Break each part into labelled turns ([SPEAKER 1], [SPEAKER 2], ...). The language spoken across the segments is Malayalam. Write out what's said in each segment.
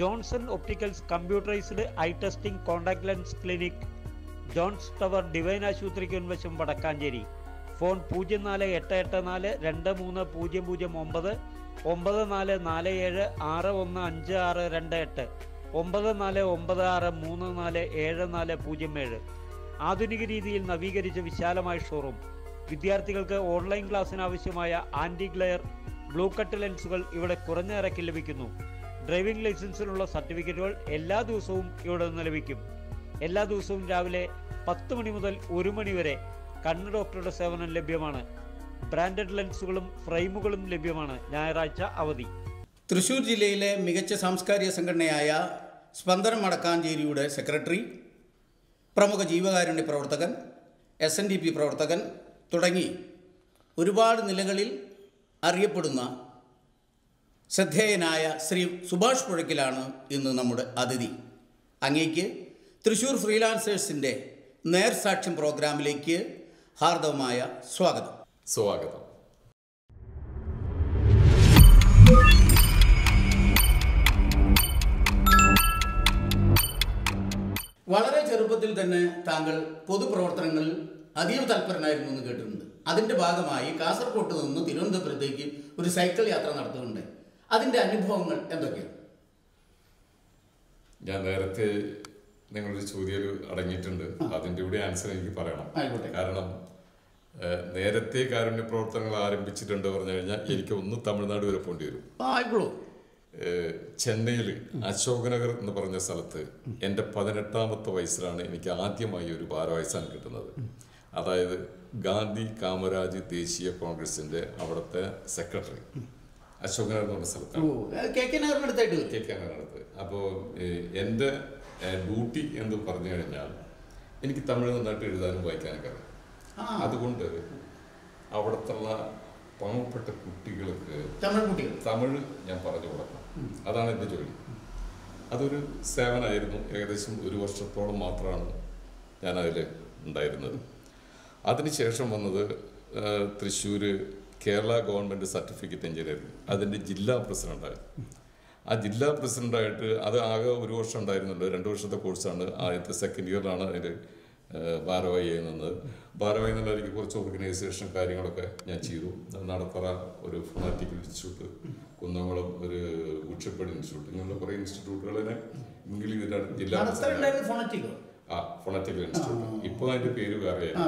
[SPEAKER 1] Johnson opticals computerised eye testing contact lens clinic, Johns tower divine ആശുപത്രിക്ക് മുൻവശം വടക്കാഞ്ചേരി. ഫോൺ 0484230009, 9447615628, 9496347407. ആധുനിക രീതിയിൽ നവീകരിച്ച വിശാലമായ ഷോറൂം. വിദ്യാർത്ഥികൾക്ക് ഓൺലൈൻ ക്ലാസ്സിന് ആവശ്യമായ ആൻറ്റി ഗ്ലെയർ, ബ്ലൂ കട്ട് ലെൻസുകൾ ഇവിടെ കുറഞ്ഞ നിരക്കിൽ ലഭിക്കുന്നു. ഡ്രൈവിംഗ് ലൈസൻസിനുള്ള സർട്ടിഫിക്കറ്റുകൾ എല്ലാ ദിവസവും ഇവിടെ നിന്ന് ലഭിക്കും. എല്ലാ ദിവസവും രാവിലെ 10 മണി മുതൽ 1 മണി വരെ കണ്ണ് ഡോക്ടറുടെ സേവനം ലഭ്യമാണ്. ബ്രാൻഡഡ് ലെൻസുകളും ഫ്രെയിമുകളും ലഭ്യമാണ്. ഞായറാഴ്ച അവധി.
[SPEAKER 2] തൃശ്ശൂർ ജില്ലയിലെ മികച്ച സാംസ്കാരിക സംഘടനയായ സ്പന്ദനം വടക്കാഞ്ചേരിയുടെ സെക്രട്ടറി, പ്രമുഖ ജീവകാരുണ്യ പ്രവർത്തകൻ, SNDP പ്രവർത്തകൻ തുടങ്ങി ഒരുപാട് നിലകളിൽ അറിയപ്പെടുന്ന ശ്രദ്ധേയനായ ശ്രീ സുഭാഷ് പുഴയ്ക്കലാണ് ഇന്ന് നമ്മുടെ അതിഥി. അങ്ങേക്ക് തൃശ്ശൂർ ഫ്രീലാൻസേഴ്സിൻ്റെ നേർസാക്ഷ്യം പ്രോഗ്രാമിലേക്ക് ഹാർദവമായ സ്വാഗതം. വളരെ ചെറുപ്പത്തിൽ തന്നെ താങ്കൾ പൊതുപ്രവർത്തനങ്ങളിൽ അതീവ തൽപരനായിരുന്നു എന്ന് കേട്ടിട്ടുണ്ട്. അതിൻ്റെ ഭാഗമായി കാസർഗോഡ് നിന്ന് തിരുവനന്തപുരത്തേക്ക് ഒരു സൈക്കിൾ യാത്ര നടത്തുന്നുണ്ട്. അതിൻ്റെ അനുഭവങ്ങൾ എന്തൊക്കെയാണ്?
[SPEAKER 3] ഞാൻ നേരത്തെ നിങ്ങളൊരു ചോദ്യം അടങ്ങിയിട്ടുണ്ട്. അതിൻ്റെ കൂടെ ആൻസർ എനിക്ക് പറയണം. കാരണം നേരത്തെ കാരുണ്യ പ്രവർത്തനങ്ങൾ ആരംഭിച്ചിട്ടുണ്ട് പറഞ്ഞു കഴിഞ്ഞാൽ എനിക്ക് ഒന്ന് തമിഴ്നാട് വരെ പോകേണ്ടി വരും. ചെന്നൈയിൽ അശോകനഗർ എന്ന് പറഞ്ഞ സ്ഥലത്ത് എൻ്റെ 18ാമത്തെ വയസ്സിലാണ് എനിക്ക് ആദ്യമായി ഒരു ഭാരവാഹിസ്ഥാനം കിട്ടുന്നത്. അതായത് ഗാന്ധി കാമരാജ് ദേശീയ കോൺഗ്രസിൻ്റെ അവിടുത്തെ സെക്രട്ടറി അശോകനഗർ എന്ന് പറഞ്ഞ സ്ഥലത്താണ്. അപ്പോൾ എൻ്റെ ഡ്യൂട്ടി എന്ന് പറഞ്ഞു കഴിഞ്ഞാൽ എനിക്ക് തമിഴ് നന്നായിട്ട് എഴുതാനും വായിക്കാനൊക്കെ അറിയാം. അതുകൊണ്ട് അവിടുത്തുള്ള പാവപ്പെട്ട കുട്ടികൾക്ക് തമിഴ് ഞാൻ പറഞ്ഞു കൊടുക്കണം. അതാണ് എൻ്റെ ജോലി. അതൊരു സേവനമായിരുന്നു. ഏകദേശം 1 വർഷത്തോളം മാത്രമാണ് ഞാനതിൽ ഉണ്ടായിരുന്നത്. അതിനുശേഷം വന്നത് Thrissur Kerala government certificate engineering, അതിൻ്റെ ജില്ലാ പ്രസിഡൻ്റായിരുന്നു. ആ ജില്ലാ പ്രസിഡൻ്റായിട്ട് അത് ആകെ 1 വർഷം ഉണ്ടായിരുന്നുള്ളൂ. 2 വർഷത്തെ കോഴ്സാണ്. ആദ്യത്തെ സെക്കൻഡ് ഇയറിലാണ് അതിൽ ഭാരവാഹി ചെയ്യുന്നത്. ഭാരവാഹി എന്നുള്ള എനിക്ക് കുറച്ച് ഓർഗനൈസേഷൻ കാര്യങ്ങളൊക്കെ ഞാൻ ചെയ്തു. നടത്തറ ഒരു ഫോണാറ്റിക്കൽ ഇൻസ്റ്റിറ്റ്യൂട്ട്, കുന്നംകുളം ഒരു ഉച്ചപ്പടി ഇൻസ്റ്റിറ്റ്യൂട്ട്, ഇങ്ങനെയുള്ള കുറേ ഇൻസ്റ്റിറ്റ്യൂട്ടുകളിനെ ഇംഗ്ലീഷ് ജില്ലാ ഫോണാറ്റിക്കൽ ഇൻസ്റ്റിറ്റ്യൂട്ട്. ഇപ്പോൾ അതിൻ്റെ പേര് വേറെയാണ്.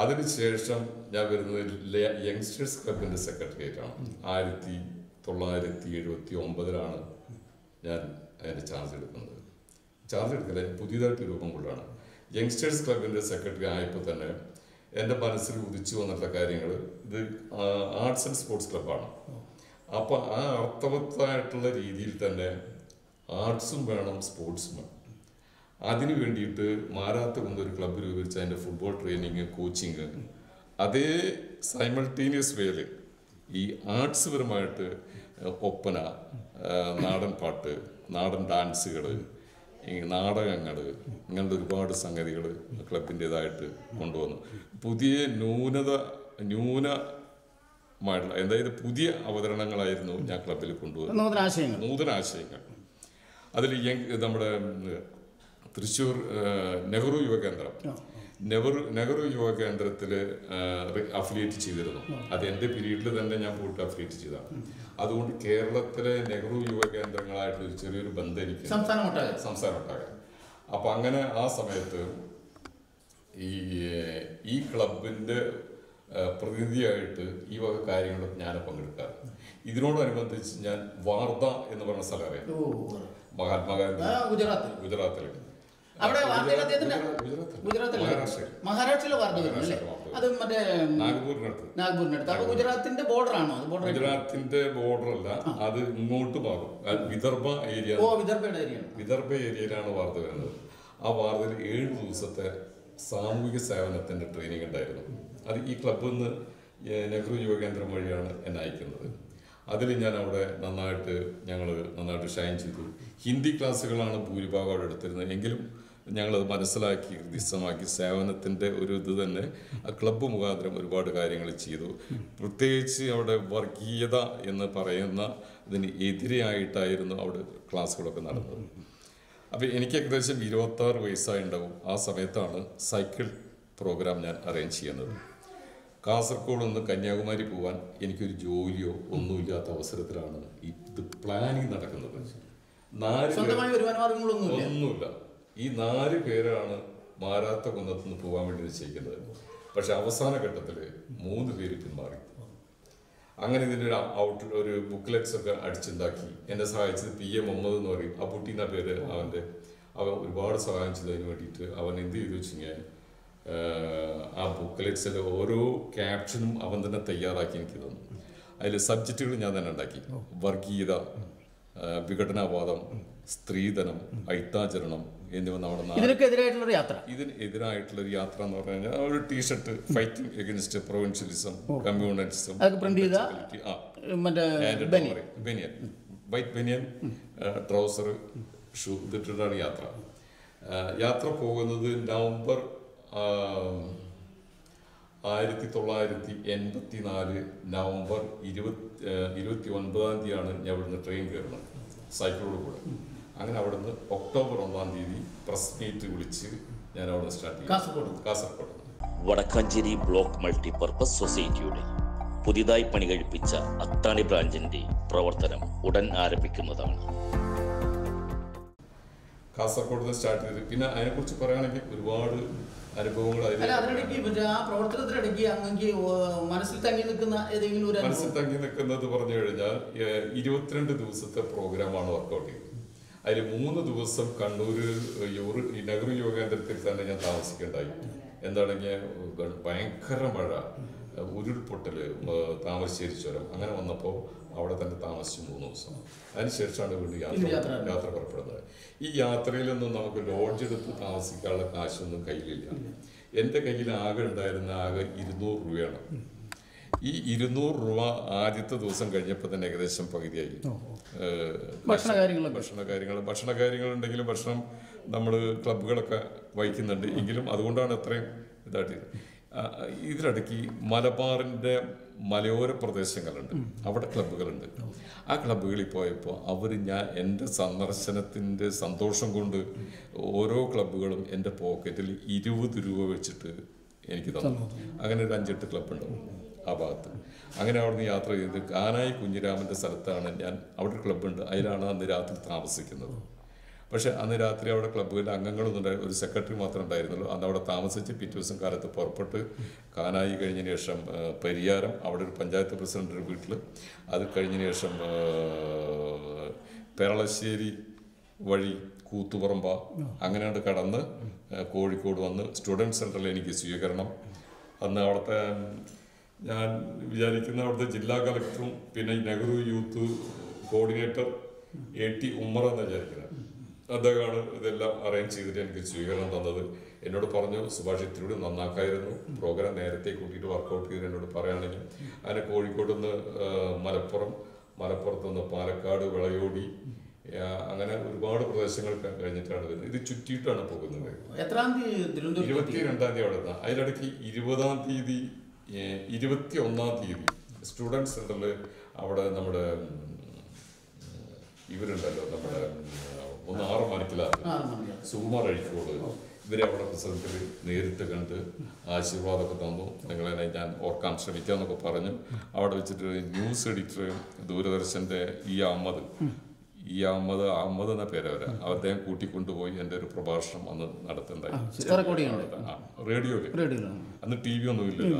[SPEAKER 3] അതിനുശേഷം ഞാൻ വരുന്നത് യങ്സ്റ്റേഴ്സ് ക്ലബിൻ്റെ സെക്രട്ടറിയേറ്റാണ്. 1979 ഞാൻ അതിൻ്റെ ചാർജ് എടുക്കുന്നത്. ചാർജ് എടുക്കല് പുതിയതായിട്ട് രൂപം കൊണ്ടാണ്. യങ്സ്റ്റേഴ്സ് ക്ലബിൻ്റെ സെക്രട്ടറി ആയപ്പോൾ തന്നെ എൻ്റെ മനസ്സിൽ ഉദിച്ചു വന്നിട്ടുള്ള കാര്യങ്ങൾ, ഇത് ആർട്സ് ആൻഡ് സ്പോർട്സ് ക്ലബ്ബാണ്. അപ്പോൾ ആ അർത്ഥവത്തായിട്ടുള്ള രീതിയിൽ തന്നെ ആർട്സും വേണം, സ്പോർട്സും വേണം. അതിന് വേണ്ടിയിട്ട് മാരാത്ത് കൊണ്ടൊരു ക്ലബ്ബ് രൂപീകരിച്ച് അതിൻ്റെ ഫുട്ബോൾ ട്രെയിനിങ്, കോച്ചിങ്, അതേ സൈമൾട്ടേനിയസ് വേയിൽ ഈ ആർട്സ് പരമായിട്ട് ഒപ്പന, നാടൻ പാട്ട്, നാടൻ ഡാൻസുകൾ, നാടകങ്ങൾ, ഇങ്ങനത്തെ ഒരുപാട് സംഗതികൾ ക്ലബിൻ്റേതായിട്ട് കൊണ്ടുവന്നു. പുതിയ ന്യൂനമായിട്ടുള്ള അതായത് പുതിയ അവതരണങ്ങളായിരുന്നു ഞാൻ ക്ലബിൽ കൊണ്ടുവന്നത്. നൂതനാശയങ്ങൾ. അതിൽ നമ്മുടെ തൃശ്ശൂർ നെഹ്റു യുവകേന്ദ്രം, നെഹ്റു യുവകേന്ദ്രത്തിൽ അഫിലിയേറ്റ് ചെയ്തിരുന്നു. അത് എൻ്റെ പീരീഡിൽ തന്നെ ഞാൻ പോയിട്ട് അഫിലിയേറ്റ് ചെയ്തതാണ്. അതുകൊണ്ട് കേരളത്തിലെ നെഹ്റു യുവകേന്ദ്രങ്ങളായിട്ട് ഒരു ചെറിയൊരു ബന്ധം എനിക്ക് സംസ്ഥാനമൊട്ടാകെ. അപ്പം അങ്ങനെ ആ സമയത്ത് ഈ ക്ലബിൻ്റെ പ്രതിനിധിയായിട്ട് ഈ വക കാര്യങ്ങളൊക്കെ ഞാൻ പങ്കെടുക്കാറ്. ഇതിനോടനുബന്ധിച്ച് ഞാൻ വാർധ എന്ന് പറഞ്ഞ സ്ഥലം അറിയാം, മഹാത്മാഗാന്ധി, ഗുജറാത്തിൽ.
[SPEAKER 2] ഗുജറാത്തിന്റെ ബോർഡറാണോ?
[SPEAKER 3] ഗുജറാത്തിന്റെ ബോർഡറല്ല, അത് ഇങ്ങോട്ട് മാറും. വിദർഭ ഏരിയ, വിദർഭ ഏരിയയിലാണ് വാർത്ത വരുന്നത്. ആ വാർത്തയിൽ 7 ദിവസത്തെ സാമൂഹിക സേവനത്തിന്റെ ട്രെയിനിങ് ഉണ്ടായിരുന്നു. അത് ഈ ക്ലബ്ബിൽ നിന്ന് നെഹ്റു യുവകേന്ദ്രം വഴിയാണ് എന്നെ അയക്കുന്നത്. അതിൽ ഞാൻ അവിടെ ഞങ്ങൾ നന്നായിട്ട് ഷൈൻ ചെയ്തു. ഹിന്ദി ക്ലാസ്സുകളാണ് ഭൂരിഭാഗം അവിടെ എടുത്തിരുന്നത്. എങ്കിലും ഞങ്ങളത് മനസ്സിലാക്കി ഹൃദിസ്ഥമാക്കി സേവനത്തിൻ്റെ ഒരു ഇത് തന്നെ ആ ക്ലബ്ബ് മുഖാന്തരം ഒരുപാട് കാര്യങ്ങൾ ചെയ്തു. പ്രത്യേകിച്ച് അവിടെ വർഗീയത എന്ന് പറയുന്ന ഇതിന് എതിരെയായിട്ടായിരുന്നു അവിടെ ക്ലാസ്സുകളൊക്കെ നടന്നത്. അപ്പോൾ എനിക്ക് ഏകദേശം 26 വയസ്സായിട്ടുണ്ടാവും. ആ സമയത്താണ് സൈക്കിൾ പ്രോഗ്രാം ഞാൻ അറേഞ്ച് ചെയ്യുന്നത്. കാസർഗോഡ് നിന്ന് കന്യാകുമാരി പോകാൻ എനിക്കൊരു ജോലിയോ ഒന്നുമില്ലാത്ത അവസരത്തിലാണ് ഇത് പ്ലാനിങ് നടക്കുന്നത്. ഒന്നുമില്ല. ഈ 4 പേരാണ് മാരാത്ത കുന്നത്ത് നിന്ന് പോകാൻ വേണ്ടി നിശ്ചയിക്കുന്നത്. പക്ഷെ അവസാന ഘട്ടത്തിൽ 3 പേര് പിന്മാറി. അങ്ങനെ ഇതിൻ്റെ ഒരു ബുക്ക്ലെറ്റ്സ് ഒക്കെ അടിച്ചുണ്ടാക്കി എന്നെ സഹായിച്ചത് PM മുഹമ്മദ് എന്ന് പറയും. ആ കുട്ടീൻ്റെ പേര് അവൻ ഒരുപാട് സഹായം ചെയ്തതിന് വേണ്ടിയിട്ട് അവൻ എന്ത് ചെയ്തു വെച്ചാൽ ആ ബുക്ക്ലെറ്റ്സിൽ ഓരോ ക്യാപ്ഷനും അവൻ തന്നെ തയ്യാറാക്കി എനിക്ക് തന്നു. അതിൽ സബ്ജക്റ്റുകൾ ഞാൻ തന്നെ ഉണ്ടാക്കി. വർഗീയത, വിഘടനവാദം, സ്ത്രീധനം, ഐത്താചരണം എന്നിവ നമ്മുടെ
[SPEAKER 2] ഇതിനെതിരായിട്ടുള്ളൊരു
[SPEAKER 3] യാത്ര എന്ന് പറഞ്ഞു കഴിഞ്ഞാൽ ഒരു ടീഷർട്ട് ഫൈറ്റിംഗ് എഗൻസ്റ്റ് പ്രൊവിൻഷ്യലിസം, കമ്മ്യൂണലിസം, ബനിയൻ, വൈറ്റ് ബനിയൻ, ട്രൗസർ, ഷൂ ഇതിട്ടിട്ടാണ് യാത്ര. യാത്ര പോകുന്നത് നവംബർ 1984 നവംബർ 29-ാം തീയതിയാണ് ഞാൻ ഇവിടുന്ന് ട്രെയിൻ കയറുന്നത് സൈക്കിളോട് കൂടെ. അങ്ങനെ അവിടുന്ന് ഒക്ടോബർ 1-ാം തീയതി പ്രസ് മീറ്റ് വിളിച്ച് ഞാൻ അവിടെ സ്റ്റാർട്ട് ചെയ്തു കാസർഗോഡ്.
[SPEAKER 4] വടക്കാഞ്ചേരി ബ്ലോക്ക് മൾട്ടിപർപ്പസ് സൊസൈറ്റിയുടെ പുതിയതായി പണി കഴിപ്പിച്ച അത്താണി ബ്രാഞ്ചിന്റെ പ്രവർത്തനം ഉടൻ ആരംഭിക്കുന്നതാണ്.
[SPEAKER 3] കാസർഗോഡ് സ്റ്റാർട്ട് ചെയ്ത് പിന്നെ അതിനെക്കുറിച്ച് പറയുകയാണെങ്കിൽ ഒരുപാട് അനുഭവങ്ങൾ
[SPEAKER 2] മനസ്സിൽ തങ്ങി
[SPEAKER 3] നിൽക്കുന്നത് പറഞ്ഞു കഴിഞ്ഞാൽ 22 ദിവസത്തെ പ്രോഗ്രാമാണ് വർക്കൗട്ട് ചെയ്തത്. അതിൽ 3 ദിവസം കണ്ണൂർ നെഹ്റു യോഗേന്ദ്രത്തിൽ തന്നെ ഞാൻ താമസിക്കേണ്ടായി. എന്താണെങ്കിൽ ഭയങ്കര മഴ, ഉരുൾപൊട്ടൽ, താമരശ്ശേരി ചുരം അങ്ങനെ വന്നപ്പോൾ അവിടെ തന്നെ താമസിച്ചു 3 ദിവസം. അതിനുശേഷമാണ് വീണ്ടും യാത്ര പുറപ്പെടുന്നത്. ഈ യാത്രയിലൊന്നും നമുക്ക് ലോഡ്ജ് എടുത്ത് താമസിക്കാനുള്ള കാശൊന്നും കയ്യിലില്ല. എൻ്റെ കയ്യിൽ ആകെ 200 രൂപയാണ്. ഈ 200 രൂപ ആദ്യത്തെ ദിവസം കഴിഞ്ഞപ്പോൾ തന്നെ ഏകദേശം പകുതിയായി. ഭക്ഷണകാര്യങ്ങളുണ്ടെങ്കിലും ഭക്ഷണം നമ്മൾ ക്ലബ്ബുകളൊക്കെ വഹിക്കുന്നുണ്ട് എങ്കിലും അതുകൊണ്ടാണ് അത്രയും ഇതായിട്ട്. ഇതിനിടയ്ക്ക് മലബാറിൻ്റെ മലയോര പ്രദേശങ്ങളുണ്ട്, അവിടെ ക്ലബ്ബുകളുണ്ട്. ആ ക്ലബ്ബുകളിൽ പോയപ്പോൾ എൻ്റെ സന്ദർശനത്തിൻ്റെ സന്തോഷം കൊണ്ട് ഓരോ ക്ലബ്ബുകളും എൻ്റെ പോക്കറ്റിൽ 20 രൂപ വെച്ചിട്ട് എനിക്ക് തന്നു. അങ്ങനെ ഒരു 5-8 ക്ലബ്ബുണ്ടാവും ആ ഭാഗത്ത്. അങ്ങനെ അവിടുന്ന് യാത്ര ചെയ്ത് കാനായി കുഞ്ഞിരാമൻ്റെ സ്ഥലത്താണ് അവിടെ ഒരു ക്ലബ്ബുണ്ട്, അതിലാണ് അന്ന് രാത്രി താമസിക്കുന്നത്. പക്ഷെ അന്ന് രാത്രി അവിടെ ക്ലബ്ബുകളിൽ അംഗങ്ങളൊന്നും ഉണ്ടായിരുന്നു, ഒരു സെക്രട്ടറി മാത്രമേ ഉണ്ടായിരുന്നുള്ളൂ. അന്ന് അവിടെ താമസിച്ച് പിറ്റേ ദിവസം കാലത്ത് പുറപ്പെട്ട് കാനായി കഴിഞ്ഞതിന് ശേഷം പരിയാരം, അവിടെ ഒരു പഞ്ചായത്ത് പ്രസിഡന്റ് ഒരു വീട്ടിൽ, അത് കഴിഞ്ഞതിന് ശേഷം പെരളശ്ശേരി വഴി കൂത്തുപറമ്പ അങ്ങനെയാണ് കടന്ന് കോഴിക്കോട് വന്ന് സ്റ്റുഡൻറ് സെൻറ്ററിൽ എനിക്ക് സ്വീകരണം. അന്ന് അവിടുത്തെ ഞാൻ വിചാരിക്കുന്ന അവിടുത്തെ ജില്ലാ കളക്ടറും പിന്നെ Nehru youth coordinator AT Ummer എന്ന് വിചാരിക്കുന്നത് അദ്ദേഹമാണ് ഇതെല്ലാം അറേഞ്ച് ചെയ്തിട്ട് എനിക്ക് സ്വീകരണം തന്നത്. എന്നോട് പറഞ്ഞു, സുഭാഷ് ഇത്തിരി നന്നാക്കായിരുന്നു, പ്രോഗ്രാം നേരത്തെ കൂട്ടിയിട്ട് വർക്കൗട്ട് ചെയ്ത് എന്നോട് പറയുകയാണെങ്കിൽ. അങ്ങനെ കോഴിക്കോട് നിന്ന് മലപ്പുറത്ത് നിന്ന് പാലക്കാട്, വിളയോടി, അങ്ങനെ ഒരുപാട് പ്രദേശങ്ങൾ കഴിഞ്ഞിട്ടാണ് വരുന്നത്. ഇത് ചുറ്റിയിട്ടാണ് പോകുന്നത്. 22-ാം തീയതി അവിടെ നിന്ന്. അതിനിടയ്ക്ക് 20-ാം തീയതി 21-ാം തീയതി സ്റ്റുഡൻറ് സെൻറ്ററിൽ അവിടെ നമ്മുടെ ഇവരുണ്ടല്ലോ, നമ്മുടെ 6 മണിക്കിലാണ് സുകുമാർ അഴിക്കോട്, ഇവരെ അവിടെ പ്രസിഡന്റിൽ നേരിട്ട് കണ്ട് ആശീർവാദമൊക്കെ തന്നു. നിങ്ങളെ ഞാൻ ഓർക്കാൻ ശ്രമിക്കാമെന്നൊക്കെ പറഞ്ഞു. അവിടെ വെച്ചിട്ട് ന്യൂസ് എഡിറ്റർ ദൂരദർശൻ്റെ അഹമ്മദ് എന്ന പേരവരെ അദ്ദേഹം കൂട്ടിക്കൊണ്ടുപോയി എൻ്റെ ഒരു പ്രഭാഷണം അന്ന് നടത്തുണ്ടായി റേഡിയോയില്. അന്ന് TV ഒന്നും ഇല്ലല്ലോ.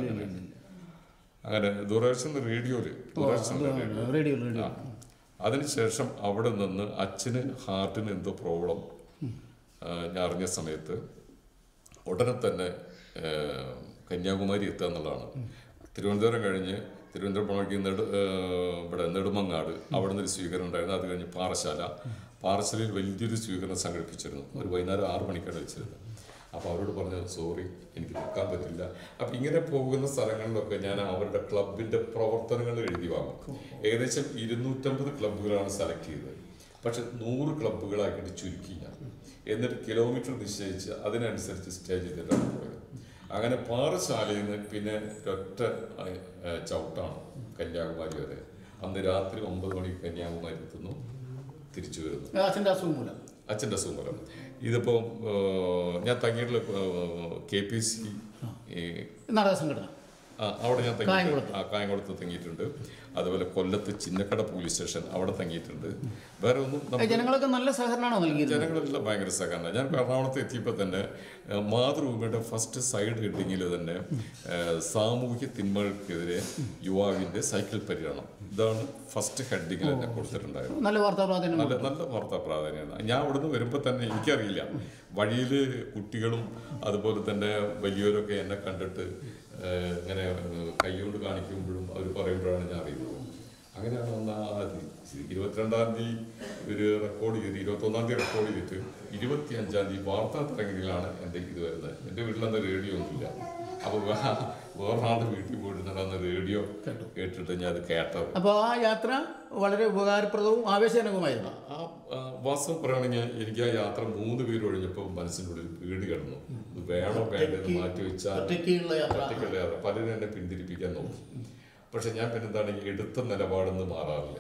[SPEAKER 3] അങ്ങനെ ദൂരദർശൻ റേഡിയോയില്. അതിനുശേഷം അവിടെ നിന്ന് അച്ഛന് ഹാർട്ടിന് എന്തോ പ്രോബ്ലം ഞാൻ അറിഞ്ഞ സമയത്ത് ഉടനെ തന്നെ കന്യാകുമാരി എത്തുക എന്നുള്ളതാണ്. തിരുവനന്തപുരം കഴിഞ്ഞ് തിരുവനന്തപുരം ഇവിടെ നെടുമങ്ങാട് അവിടെ നിന്നൊരു സ്വീകരണം ഉണ്ടായിരുന്നു. അത് കഴിഞ്ഞ് പാറശാലയിൽ വലിയൊരു സ്വീകരണം സംഘടിപ്പിച്ചിരുന്നു. ഒരു വൈകുന്നേരം 6 മണിക്കാണ് വെച്ചിരുന്നത്. അപ്പോൾ അവരോട് പറഞ്ഞത് സോറി, എനിക്ക് നിൽക്കാൻ പറ്റില്ല. അപ്പം ഇങ്ങനെ പോകുന്ന സ്ഥലങ്ങളിലൊക്കെ ഞാൻ അവരുടെ ക്ലബിൻ്റെ പ്രവർത്തനങ്ങൾ എഴുതി വാങ്ങും. ഏകദേശം 250 ക്ലബ്ബുകളാണ് സെലക്ട് ചെയ്തത്. പക്ഷെ 100 ക്ലബ്ബുകളാക്കിയിട്ട് ചുരുക്കി ഞാൻ. എന്നിട്ട് കിലോമീറ്റർ നിശ്ചയിച്ച് അതിനനുസരിച്ച് സ്റ്റേ ചെയ്തിട്ടാണ് പോയത്. അങ്ങനെ പാറശാലയിൽ നിന്ന് പിന്നെ ഒറ്റ ചവിട്ടാണ് കന്യാകുമാരി വരെ. അന്ന് രാത്രി 9 മണിക്ക് കന്യാകുമാരി എത്തുന്നു, തിരിച്ചു വരുന്നു. അച്ഛൻ്റെ അസുഖം മൂലം. ഇതിപ്പോൾ ഞാൻ തങ്ങിയിട്ടുള്ള KPC
[SPEAKER 2] നാടക സംഘടന
[SPEAKER 3] അവിടെ ഞാൻ കായംകുളത്ത് തങ്ങിയിട്ടുണ്ട്. അതുപോലെ കൊല്ലത്ത് ചിന്നക്കട പോലീസ് സ്റ്റേഷൻ അവിടെ തങ്ങിയിട്ടുണ്ട്. വേറെ ഒന്നും
[SPEAKER 2] ജനങ്ങളൊക്കെ നല്ല സഹകരണമാണോ നൽകിയത്?
[SPEAKER 3] ജനങ്ങളെല്ലാം ഭയങ്കര സഹകരണം. ഞാൻ എറണാകുളത്ത് എത്തിയപ്പോൾ തന്നെ മാതൃഭൂമിയുടെ ഫസ്റ്റ് സൈഡ് ഹെഡിങ്ങിൽ തന്നെ സാമൂഹ്യ തിന്മകൾക്കെതിരെ യുവാവിൻ്റെ സൈക്കിൾ പര്യടനം, ഇതാണ് ഫസ്റ്റ് ഹെഡിങ്ങിൽ തന്നെ കൊടുത്തിട്ടുണ്ടായിരുന്നു.
[SPEAKER 2] നല്ല വാർത്താ
[SPEAKER 3] പ്രാധാന്യമാണ്. ഞാൻ അവിടുന്ന് വരുമ്പോൾ തന്നെ എനിക്കറിയില്ല, വഴിയിൽ കുട്ടികളും അതുപോലെ തന്നെ വലിയവരൊക്കെ എന്നെ കണ്ടിട്ട് ഇങ്ങനെ കൈകൊണ്ട് കാണിക്കുമ്പോഴും അവർ പറയുമ്പോഴാണ് ഞാൻ അറിയുന്നത്. അങ്ങനെയാണ് 22-ാം തീയതി ഒരു റെക്കോർഡ് ചെയ്ത് 21-ാം തീയതി റെക്കോർഡ് ചെയ്തിട്ട് 25-ാം തീയതി വാർത്താ തരംഗങ്ങളിലാണ് എൻ്റെ ഇത് വരുന്നത്. എൻ്റെ വീട്ടിലന്ന് റേഡിയോ ഒന്നുമില്ല. അപ്പോൾ വേറൊരാളുടെ വീട്ടിൽ പോയിട്ട് റേഡിയോ കേട്ടിട്ട് ഞാൻ അത് കേട്ടത്.
[SPEAKER 2] അപ്പോൾ ആ യാത്ര വളരെ ഉപകാരപ്രദവും ആവേശജനകവുമായിരുന്നു.
[SPEAKER 3] ആ വാസ്തവം പറയുകയാണെങ്കിൽ എനിക്ക് ആ യാത്ര 3 പേര് ഒഴിഞ്ഞപ്പോൾ മനസ്സിനുള്ളിൽ പേടി കിടന്നു. ഇത് വേണോ വേണ്ടെന്ന് മാറ്റി വെച്ചാൽ ഒറ്റയ്ക്കുള്ള യാത്ര പലരും എന്നെ പിന്തിരിപ്പിക്കാൻ നോക്കി. പക്ഷെ ഞാൻ പിന്നെന്താണ് എടുത്ത നിലപാടെന്ന് മാറാറില്ല.